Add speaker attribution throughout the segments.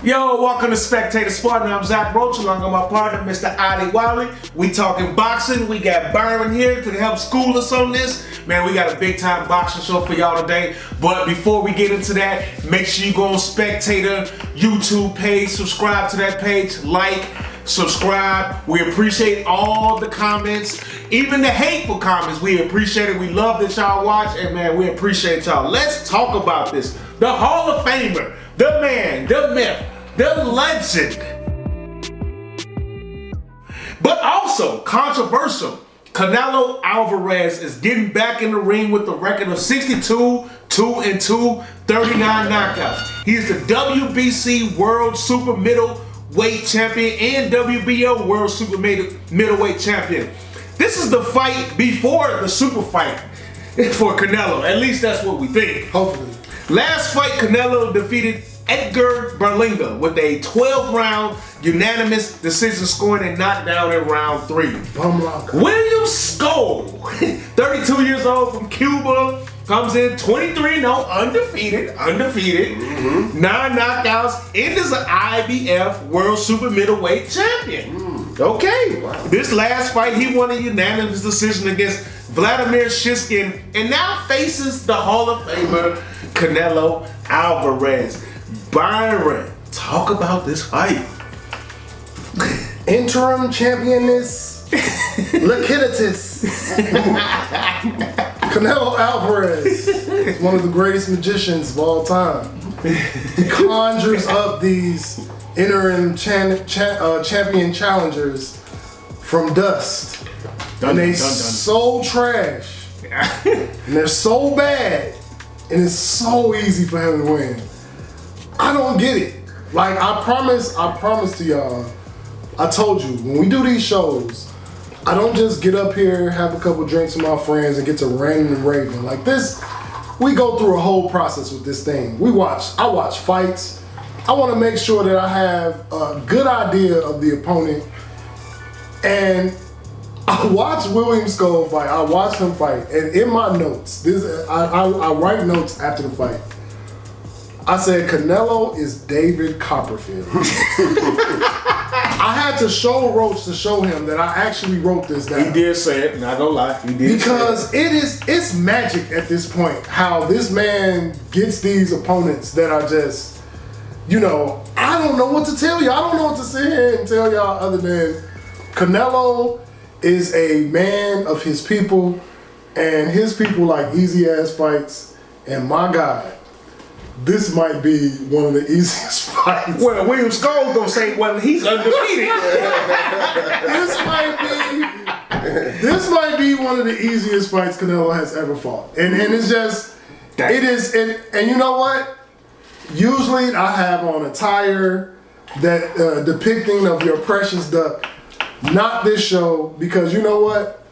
Speaker 1: Yo, welcome to Spectator Sporting. I'm Zach Roach along with my partner, Mr. Ali Wiley. We talking boxing. We got Byron here to help school us on this. Man, we got a big time boxing show for y'all today. But before we get into that, make sure you go on Spectator YouTube page, subscribe to that page, like, subscribe. We appreciate all the comments, even the hateful comments. We appreciate it. We love that y'all watch, and man, we appreciate y'all. Let's talk about this. The Hall of Famer, the man, the myth, the legend, but also controversial. Canelo Alvarez is getting back in the ring with a record of 62, 2-2, 39 knockouts. He is the WBC World Super Middleweight Champion and WBO World Super Middleweight Champion. This is the fight before the super fight for Canelo. At least that's what we think.
Speaker 2: Hopefully.
Speaker 1: Last fight, Canelo defeated Edgar Berlanga with a 12-round unanimous decision scoring and knockdown in round 3. William Scull, 32 years old from Cuba, comes in 23-0, undefeated, 9 knockouts, and is an IBF World Super Middleweight Champion. Okay, wow. This last fight, he won a unanimous decision against Vladimir Shishkin and now faces the Hall of Famer Canelo Alvarez. Byron, talk about this fight.
Speaker 2: Interim championess, liquiditas. Canelo Alvarez is one of the greatest magicians of all time. He conjures up these interim champion challengers from dust. And they so trash. And they're so bad. And it's so easy for him to win. I don't get it. Like, I promise to y'all, I told you, when we do these shows, I don't just get up here, have a couple drinks with my friends, and get to ranting and raving. Like this, we go through a whole process with this thing. I watch fights. I want to make sure that I have a good idea of the opponent. And I watched William Scull fight. I watched him fight. And in my notes, I write notes after the fight. I said, Canelo is David Copperfield. I had to show Roach to show him that I actually wrote this down.
Speaker 1: He did say it, not gonna lie. He did
Speaker 2: because it's magic at this point how this man gets these opponents that are just, I don't know what to tell you. I don't know what to sit here and tell y'all other than Canelo is a man of his people, and his people like easy ass fights, and my God, this might be one of the easiest fights.
Speaker 1: Well, William Scull's gonna say, well, he's undefeated.
Speaker 2: This might be one of the easiest fights Canelo has ever fought. And it's just, it is, and you know what? Usually I have on attire that depicting of your precious duck. Not this show, because you know what?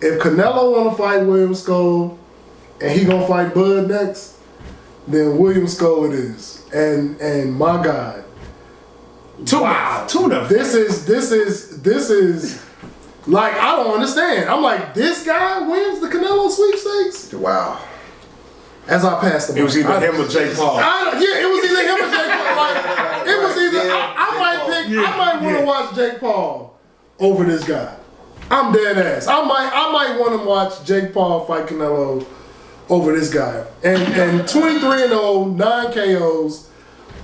Speaker 2: If Canelo wanna fight William Scull and he gonna fight Bud next, then William Scull it is. And my God.
Speaker 1: Wow. Tuna.
Speaker 2: This is like, I don't understand. I'm like, this guy wins the Canelo sweepstakes?
Speaker 3: Wow.
Speaker 2: As I passed the
Speaker 1: It was either him or Jake Paul.
Speaker 2: It was either him or Jake Paul. Like, it was either, I might want to watch Jake Paul over this guy. I'm dead ass. I might want to watch Jake Paul fight Canelo over this guy. And 23-0, 9 KOs.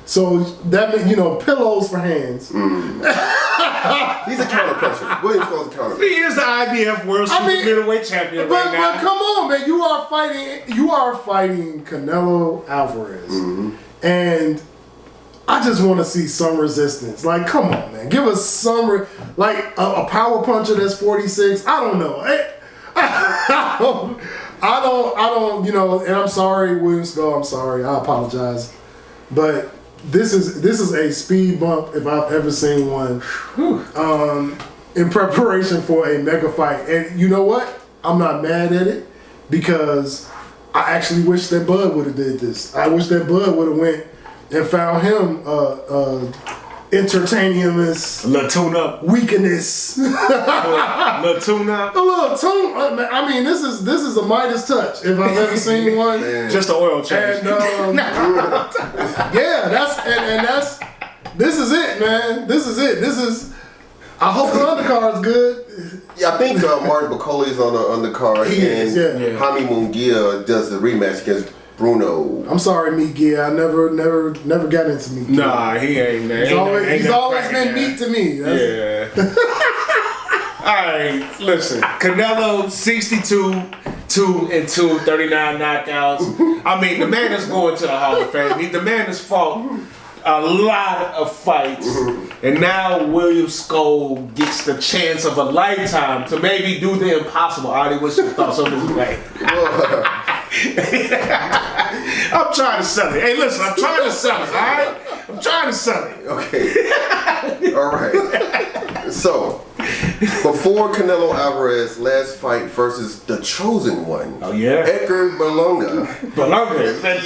Speaker 2: So that means, pillows for hands.
Speaker 3: He's a counter puncher. William Scull's a counter puncher.
Speaker 1: He is the IBF World Super Middleweight Champion right now.
Speaker 2: But come on, man. You are fighting Canelo Alvarez. And I just want to see some resistance. Like, come on, man. Give us some, like a power puncher that's 46. I don't know. I don't, and I'm sorry, William Scull, I'm sorry, I apologize. But this is a speed bump if I've ever seen one in preparation for a mega fight. And you know what? I'm not mad at it because I actually wish that Bud would have did this. I wish that Bud would have went and found him entertain him as
Speaker 1: Latuna
Speaker 2: weakness.
Speaker 1: Latuna.
Speaker 2: A little tune. I mean, this is a Midas touch if I've ever seen one.
Speaker 1: Just an oil change.
Speaker 2: And yeah, that's This is it, man. This is it. I hope the undercard's good.
Speaker 3: Yeah, I think Martin Bacoli's on the undercard,
Speaker 2: He is, yeah.
Speaker 3: Jaime Munguia does the rematch against Bruno.
Speaker 2: I'm sorry, Miguel. I never got into Miguel.
Speaker 1: Nah, he ain't, man.
Speaker 2: He's always been meat to me.
Speaker 1: Yeah. All right, listen. Canelo 62, 2-2, 39 knockouts. I mean, the man is going to the Hall of Fame. The man has fought a lot of fights, and now William Scull gets the chance of a lifetime to maybe do the impossible. Artie, what's your thoughts on this fight? I'm trying to sell it. Hey, listen, I'm trying to sell it, all right? I'm trying to sell it.
Speaker 3: Okay. All right. So, before Canelo Alvarez last fight versus the chosen one, Edgar Berlanga.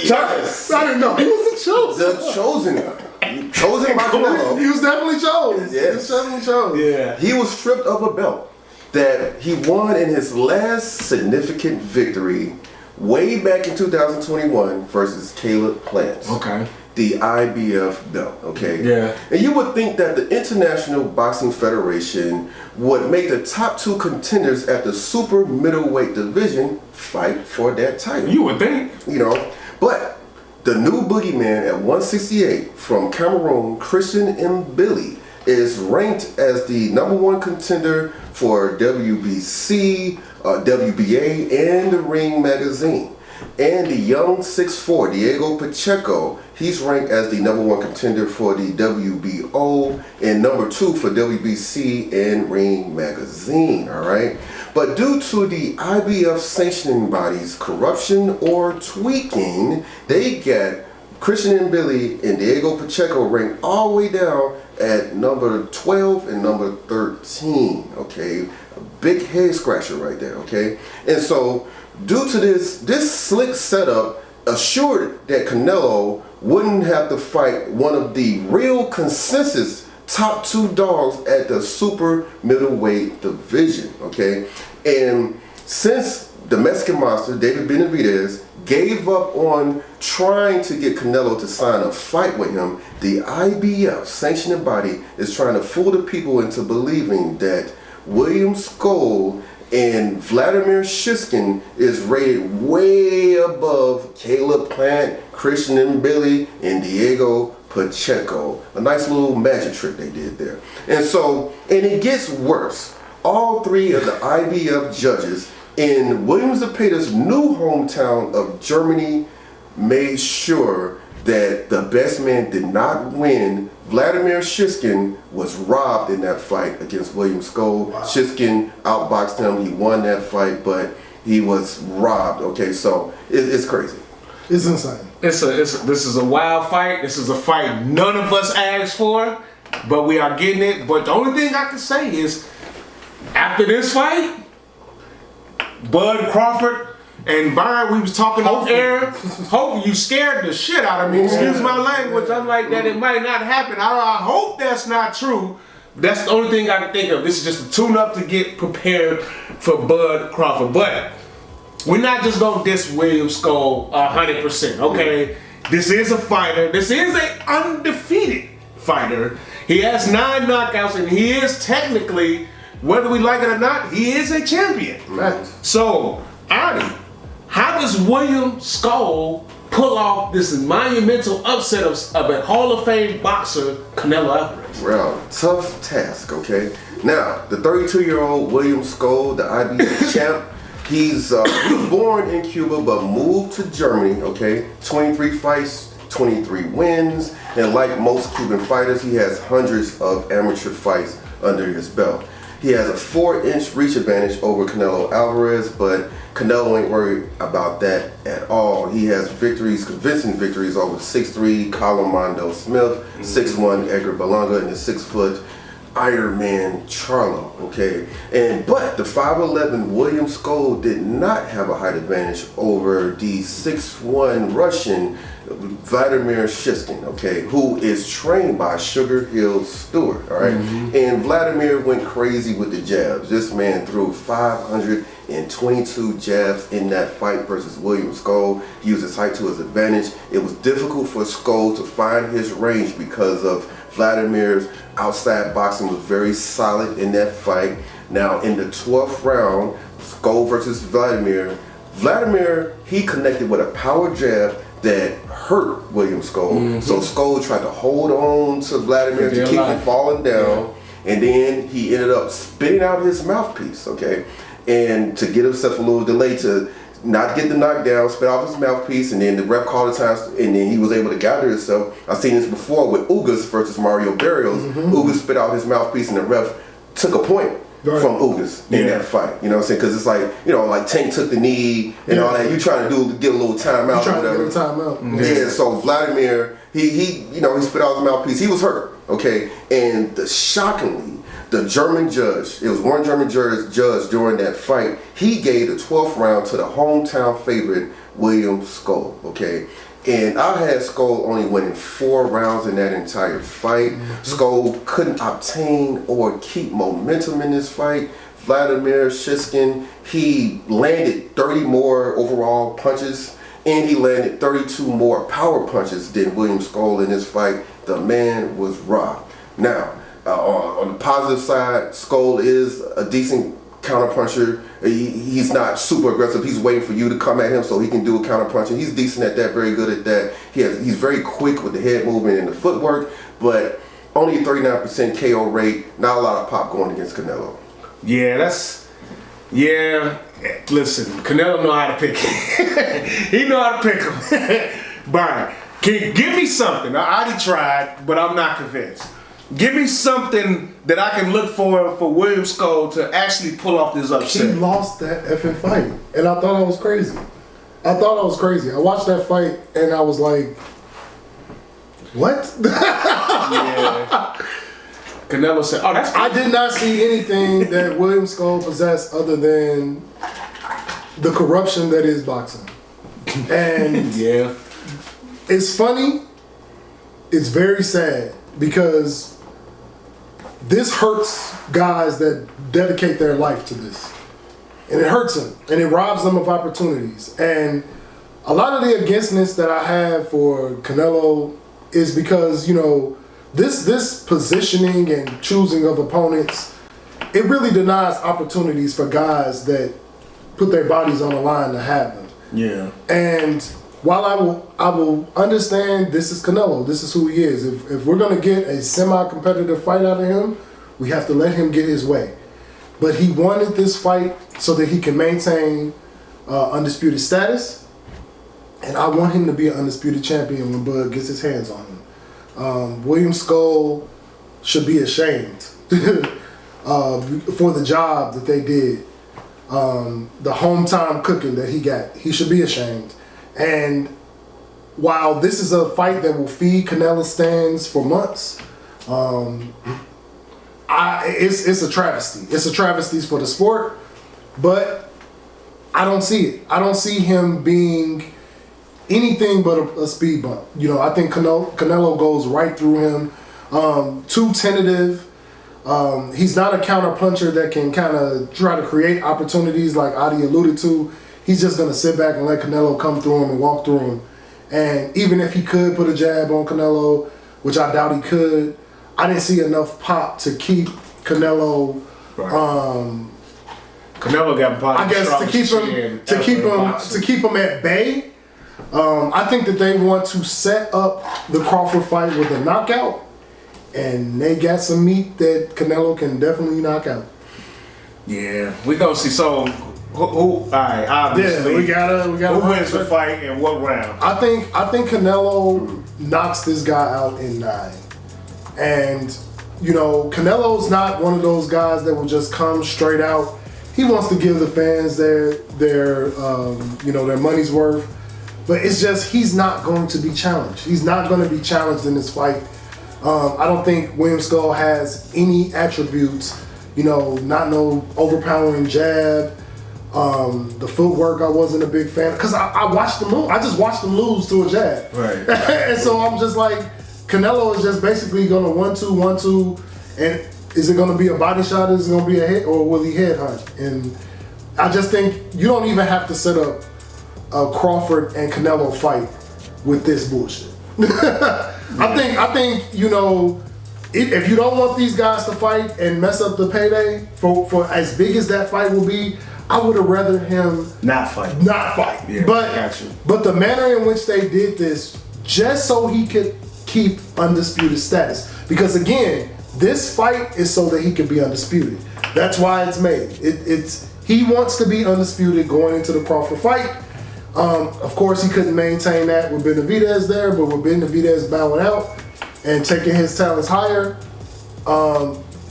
Speaker 2: Yes. I didn't know he was the chosen.
Speaker 3: The chosen one. Chosen by Canelo.
Speaker 2: He was definitely chosen.
Speaker 3: Yes.
Speaker 2: He was definitely chosen.
Speaker 1: Yeah.
Speaker 3: He was stripped of a belt that he won in his last significant victory way back in 2021 versus Caleb Plant.
Speaker 1: Okay.
Speaker 3: The IBF belt, okay?
Speaker 1: Yeah.
Speaker 3: And you would think that the International Boxing Federation would make the top two contenders at the super middleweight division fight for that title.
Speaker 1: You would think.
Speaker 3: You know, but the new boogeyman at 168 from Cameroon, Christian Mbili, is ranked as the #1 contender for WBC, WBA, and the Ring magazine. And the young 6'4", Diego Pacheco, he's ranked as the #1 contender for the WBO and #2 for WBC and Ring magazine, all right? But due to the IBF sanctioning body's corruption or tweaking, they get Christian Mbili and Diego Pacheco ranked all the way down at number 12 and number 13, okay? A big head scratcher right there, okay? And so, due to this slick setup assured that Canelo wouldn't have to fight one of the real consensus top two dogs at the super middleweight division, okay? And since the Mexican monster, David Benavidez, gave up on trying to get Canelo to sign a fight with him, the IBF sanctioning body is trying to fool the people into believing that William Scull and Vladimir Shishkin is rated way above Caleb Plant, Christian Mbili, and Diego Pacheco. A nice little magic trick they did there. And it gets worse. All three of the IBF judges in William Zepeda's new hometown of Germany made sure that the best man did not win. Vladimir Shishkin was robbed in that fight against William Scull. Wow. Shishkin outboxed him. He won that fight, but he was robbed. Okay, so it's crazy.
Speaker 2: It's insane.
Speaker 1: This is a wild fight. This is a fight none of us asked for, but we are getting it. But the only thing I can say is, after this fight, Bud Crawford and Byron, we was talking off air. Hope you scared the shit out of me. Excuse my language. I'm like that. It might not happen. I hope that's not true. That's the only thing I can think of. This is just a tune-up to get prepared for Bud Crawford. But we're not just gonna diss William Scull 100%. Okay, this is a fighter. This is an undefeated fighter. He has 9 knockouts, and he is technically, whether we like it or not, he is a champion.
Speaker 3: Right.
Speaker 1: So, Artie, how does William Scull pull off this monumental upset of a Hall of Fame boxer, Canelo Alvarez?
Speaker 3: Well, tough task, okay? Now, the 32-year-old William Scull, the IBF champ, he was born in Cuba but moved to Germany, okay? 23 fights, 23 wins, and like most Cuban fighters, he has hundreds of amateur fights under his belt. He has a 4-inch reach advantage over Canelo Alvarez, but Canelo ain't worried about that at all. He has victories, convincing victories over 6'3" Colin Mondo Smith, 6'1" Edgar Berlanga, and the 6-foot Iron Man Charlo, okay? But the 5'11" William Scull did not have a height advantage over the 6'1" Russian Vladimir Shishkin, okay, who is trained by Sugar Hill Stewart, all right? And Vladimir went crazy with the jabs. This man threw 500 and 22 jabs in that fight versus William Scull. He used his height to his advantage. It was difficult for Scull to find his range because of Vladimir's outside boxing was very solid in that fight. Now in the 12th round, Scull versus Vladimir, he connected with a power jab that hurt William Scull. So Scull tried to hold on to Vladimir to keep him falling down. And then he ended up spitting out his mouthpiece, okay? And to get himself a little delay to not get the knockdown, spit out his mouthpiece, and then the ref called the time, and then he was able to gather himself. I've seen this before with Ugas versus Mario Barrios. Ugas spit out his mouthpiece, and the ref took a point from Ugas in that fight. You know what I'm saying? Because it's like, you know, like Tank took the knee and all that. You trying to get a little timeout or whatever.
Speaker 2: Get a timeout.
Speaker 3: Yeah, so Vladimir, he spit out his mouthpiece. He was hurt, okay? And shockingly, the German judge, it was one German judge during that fight, he gave the 12th round to the hometown favorite, William Scull, okay? And I had Scull only winning 4 rounds in that entire fight. Scull couldn't obtain or keep momentum in this fight. Vladimir Shishkin, he landed 30 more overall punches, and he landed 32 more power punches than William Scull in this fight. The man was raw. Now, on the positive side, Scull is a decent counterpuncher. He's not super aggressive. He's waiting for you to come at him so he can do a counterpunch. He's decent at that, very good at that. He's very quick with the head movement and the footwork, but only a 39% KO rate. Not a lot of pop going against Canelo.
Speaker 1: Listen, Canelo know how to pick him. He know how to pick him. Brian, give me something. I already tried, but I'm not convinced. Give me something that I can look for William Scull to actually pull off this upset.
Speaker 2: He lost that effing fight, and I thought I was crazy. I watched that fight, and I was like, what?
Speaker 1: Yeah. Canelo said, oh, that's
Speaker 2: I did not see anything that William Scull possessed other than the corruption that is boxing. And
Speaker 1: yeah,
Speaker 2: it's funny. It's very sad because this hurts guys that dedicate their life to this. And it hurts them. And it robs them of opportunities. And a lot of the againstness that I have for Canelo is because, you know, this positioning and choosing of opponents, it really denies opportunities for guys that put their bodies on the line to have them.
Speaker 1: Yeah.
Speaker 2: And while I will understand this is Canelo, this is who he is. If we're gonna get a semi-competitive fight out of him, we have to let him get his way. But he wanted this fight so that he can maintain undisputed status, and I want him to be an undisputed champion when Bud gets his hands on him. William Scull should be ashamed for the job that they did. The home time cooking that he got, he should be ashamed. And while this is a fight that will feed Canelo stands for months, it's a travesty. It's a travesty for the sport, but I don't see it. I don't see him being anything but a speed bump. You know, I think Canelo goes right through him. Too tentative. He's not a counter puncher that can kind of try to create opportunities like Adi alluded to. He's just going to sit back and let Canelo come through him and walk through him. And even if he could put a jab on Canelo, which I doubt he could, I didn't see enough pop to keep Canelo.
Speaker 1: Right. Canelo got probably,
Speaker 2: I guess, to keep him at bay. I think that they want to set up the Crawford fight with a knockout, and they got some meat that Canelo can definitely knock out.
Speaker 1: Yeah, we gonna see. So who all right, obviously,
Speaker 2: yeah, we gotta.
Speaker 1: Who wins the fight in what round?
Speaker 2: I think Canelo knocks this guy out in 9, and you know Canelo's not one of those guys that will just come straight out. He wants to give the fans their money's worth, but it's just he's not going to be challenged. He's not going to be challenged in this fight. I don't think William Scull has any attributes. You know, not no overpowering jab. The footwork I wasn't a big fan because I watched them lose. I just watched them lose to a jab.
Speaker 1: Right.
Speaker 2: And so I'm just like, Canelo is just basically gonna 1-2, and is it gonna be a body shot? Is it gonna be a hit, or will he head hunt? And I just think you don't even have to set up a Crawford and Canelo fight with this bullshit. I think you know, if you don't want these guys to fight and mess up the payday for as big as that fight will be, I would have rather him
Speaker 1: not fight.
Speaker 2: Yeah, but the manner in which they did this, just so he could keep undisputed status. Because again, this fight is so that he can be undisputed. That's why it's made. He wants to be undisputed going into the Crawford fight. Of course, he couldn't maintain that with Benavidez there, but with Benavidez bowing out and taking his talents higher,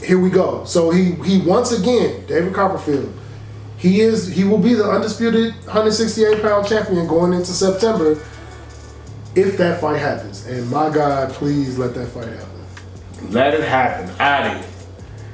Speaker 2: here we go. So he once again, David Copperfield, he will be the undisputed 168-pound champion going into September if that fight happens. And my God, please let that fight happen.
Speaker 1: Let it happen. Adi,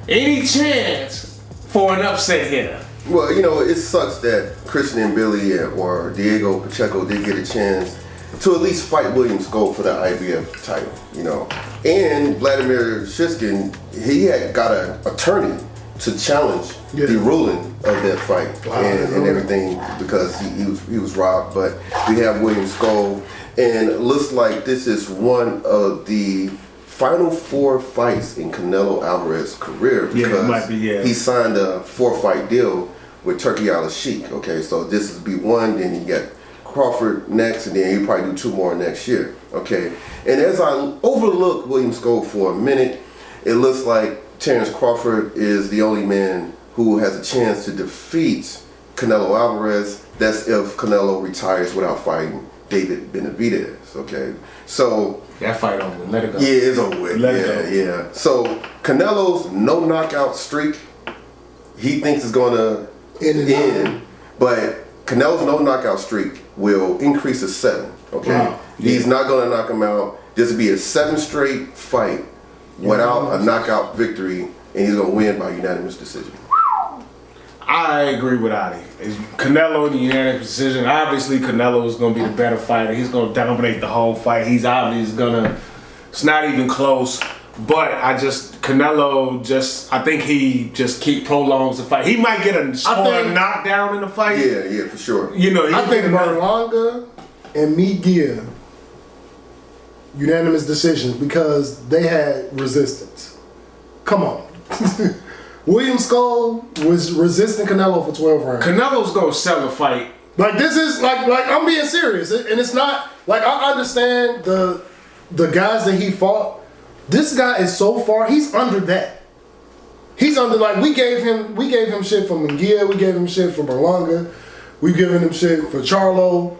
Speaker 1: any chance for an upset here?
Speaker 3: Well, you know, it sucks that Christian and Billy or Diego Pacheco did get a chance to at least fight William Scull for the IBF title, you know. And Vladimir Shishkin, he had got an attorney to challenge the ruling of that fight and everything because he was robbed. But we have William Scull, and it looks like this is one of the final 4 fights in Canelo Alvarez's career because he signed a 4-fight deal with Turkey Al-Sheikh. Okay, so this is B1, then you got Crawford next, and then he'll probably do 2 more next year. Okay, and as I overlook William Scull for a minute, it looks like Terence Crawford is the only man who has a chance to defeat Canelo Alvarez. That's if Canelo retires without fighting David Benavidez. Okay, so
Speaker 1: that fight over. Let it go.
Speaker 3: Yeah, it's over with. Yeah. So Canelo's no knockout streak, he thinks is going to end, but Canelo's no knockout streak will increase to 7. Okay, wow. He's not going to knock him out. This will be a 7 straight fight without a knockout victory, and he's going to win by unanimous decision.
Speaker 1: I agree with Adi. Canelo in the unanimous decision. Obviously, Canelo is going to be the better fighter. He's going to dominate the whole fight. He's obviously going to. It's not even close. But I think he just prolongs the fight. He might get a knockdown in the fight.
Speaker 3: Yeah, for sure.
Speaker 1: You know,
Speaker 2: I think Berlanga and Miguel unanimous decisions because they had resistance. Come on. William Scull was resisting Canelo for 12 rounds.
Speaker 1: Canelo's gonna sell the fight.
Speaker 2: Like this is like I'm being serious, and it's not like I understand the guys that he fought. This guy is so far, he's under that. He's under we gave him shit for Munguia, we gave him shit for Berlanga, we given him shit for Charlo.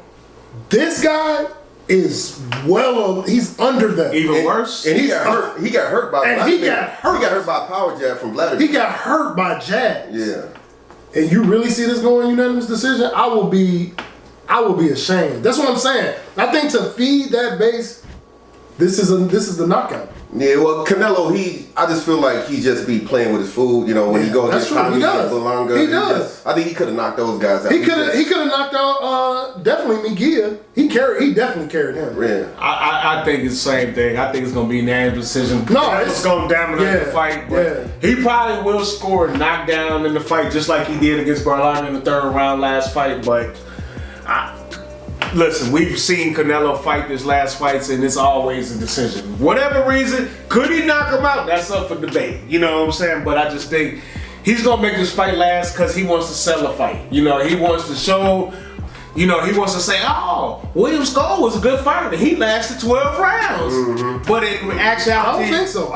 Speaker 2: This guy is he's under that.
Speaker 1: Even worse.
Speaker 3: And he got hurt. He got hurt by Vladimir. He got hurt by a power jab from Vladimir.
Speaker 2: He got hurt by jabs.
Speaker 3: Yeah.
Speaker 2: And you really see this going unanimous decision? I will be ashamed. That's what I'm saying. I think to feed that base, this is the knockout.
Speaker 3: Yeah, well, Canelo, I just feel like he just be playing with his food, you know, when he goes against Tommy and Berlanga.
Speaker 2: He does.
Speaker 3: I think he could have knocked those guys out.
Speaker 2: He could have knocked out definitely Munguia. He definitely carried him.
Speaker 3: Yeah.
Speaker 1: I think it's the same thing. I think it's gonna be a unanimous decision.
Speaker 2: No,
Speaker 1: it's gonna dominate the fight. But he probably will score a knockdown in the fight, just like he did against Berlanga in the 3rd round last fight. But listen, we've seen Canelo fight his last fights, and it's always a decision. Whatever reason, could he knock him out? That's up for debate. You know what I'm saying? But I just think he's gonna make this fight last because he wants to sell a fight. You know, he wants to show. You know, he wants to say, "Oh, William Scull was a good fighter. He lasted 12 rounds." Mm-hmm. But in actuality,
Speaker 2: I don't think so.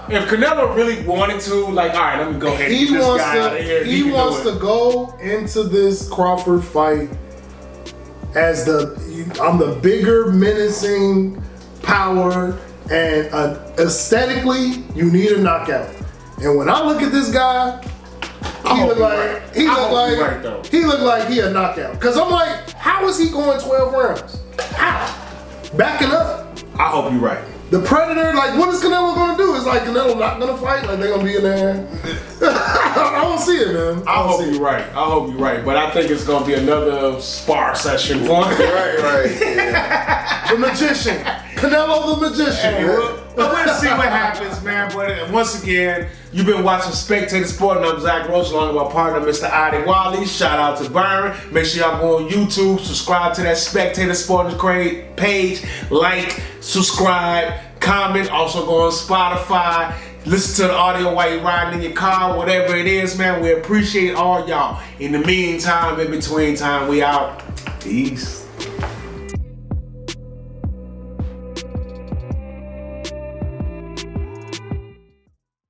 Speaker 1: If Canelo really wanted to, all right, let me go ahead and get this guy out of here.
Speaker 2: He wants to go into this Crawford fight as I'm the bigger, menacing power, and aesthetically, you need a knockout. And when I look at this guy, he looked like he a knockout. Cause I'm like, how is he going 12 rounds? How? Backing up.
Speaker 1: I hope you're right.
Speaker 2: The Predator, what is Canelo gonna do? Is Canelo not gonna fight? They're gonna be in there. I don't see it, man.
Speaker 1: I hope you're right. But I think it's gonna be another spar session for him.
Speaker 3: Right. Yeah.
Speaker 2: The magician. Canelo the magician.
Speaker 1: Hey, But we'll see what happens, man. But once again, you've been watching Spectator Sporting. I'm Zach Roach, along with my partner, Mr. Adi Wally. Shout out to Byron. Make sure y'all go on YouTube, subscribe to that Spectator Sporting page, like, subscribe, comment. Also go on Spotify. Listen to the audio while you're riding in your car, whatever it is, man. We appreciate all y'all. In the meantime, in between time, we out. Peace.